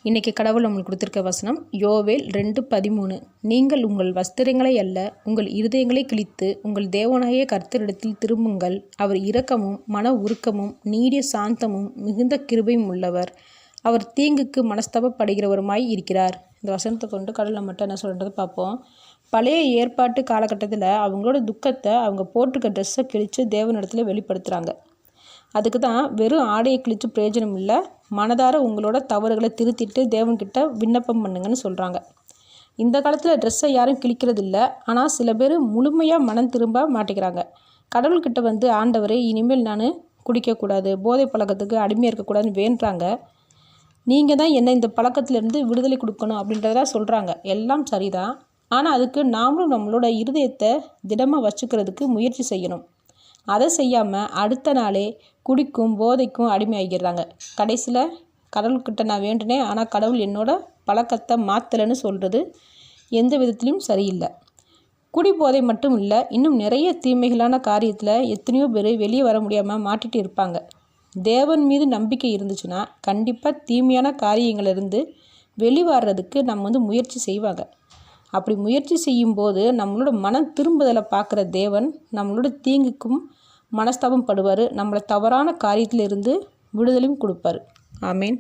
இன்றைக்கி கடவுள் நம்மளுக்கு கொடுத்துருக்க வசனம் யோவேல் 2:13. நீங்கள் உங்கள் வஸ்திரங்களை அல்ல உங்கள் இருதயங்களை கிழித்து உங்கள் தேவனாகிய கர்த்தரிடத்தில் திரும்புங்கள். அவர் இரக்கமும் மன உருக்கமும் நீடிய சாந்தமும் மிகுந்த கிருபையும் உள்ளவர். அவர் தீங்குக்கு மனஸ்தாபப்படுகிறவருமாய் இருக்கிறார். இந்த வசனத்தை கொண்டு கடவுள் நம்மகிட்ட என்ன சொல்கிறது பார்ப்போம். பழைய ஏற்பாட்டு காலகட்டத்தில் அவங்களோட துக்கத்தை அவங்க போட்டிருக்க ட்ரெஸ்ஸை கிழித்து தேவனிடத்தில் வெளிப்படுத்துகிறாங்க. அதுக்கு தான் வெறும் ஆடையை கிழித்து பிரயோஜனம் இல்லை, மனதார உங்களோட தவறுகளை திருத்திட்டு தேவன்கிட்ட விண்ணப்பம் பண்ணுங்கன்னு சொல்கிறாங்க. இந்த காலத்தில் ட்ரெஸ்ஸை யாரும் கிழிக்கிறது இல்லை, ஆனால் சில பேர் முழுமையாக மனம் திரும்ப மாட்டேங்கிறாங்க. கடவுள்கிட்ட வந்து ஆண்டவரே இனிமேல் நான் குடிக்கக்கூடாது, போதை பழக்கத்துக்கு அடிமையாக இருக்கக்கூடாதுன்னு வேண்டுறாங்க. நீங்கள் தான் என்னை இந்த பழக்கத்திலேருந்து விடுதலை கொடுக்கணும் அப்படின்றதெல்லாம் சொல்கிறாங்க. எல்லாம் சரிதான், ஆனால் அதுக்கு நாமளும் நம்மளோட இருதயத்தை திடமாக வச்சுக்கிறதுக்கு முயற்சி செய்யணும். அதை செய்யாமல் அடுத்த நாளே குடிக்கும் போதைக்கும் அடிமையாகிடுறாங்க. கடைசியில் கடவுள்கிட்ட நான் வேண்டினேன், ஆனால் கடவுள் என்னோட பழக்கத்தை மாற்றலைன்னு சொல்கிறது எந்த விதத்துலையும் சரியில்லை. குடி போதை மட்டும் இல்லை, இன்னும் நிறைய தீமைகளான காரியத்தில் எத்தனையோ பேர் வெளியே வர முடியாமல் மாட்டிகிட்டு இருப்பாங்க. தேவன் மீது நம்பிக்கை இருந்துச்சுன்னா கண்டிப்பாக தீமையான காரியங்களிலிருந்து வெளிவரதுக்கு நம்ம முயற்சி செய்வாங்க. அப்படி முயற்சி செய்யும்போது நம்மளோட மனம் திரும்புதலை பார்க்குற தேவன் நம்மளோட தீங்குக்கும் மனஸ்தாபம் படுவார், நம்மளை தவறான காரியத்திலிருந்து விடுதலையும் கொடுப்பார். ஆமேன்.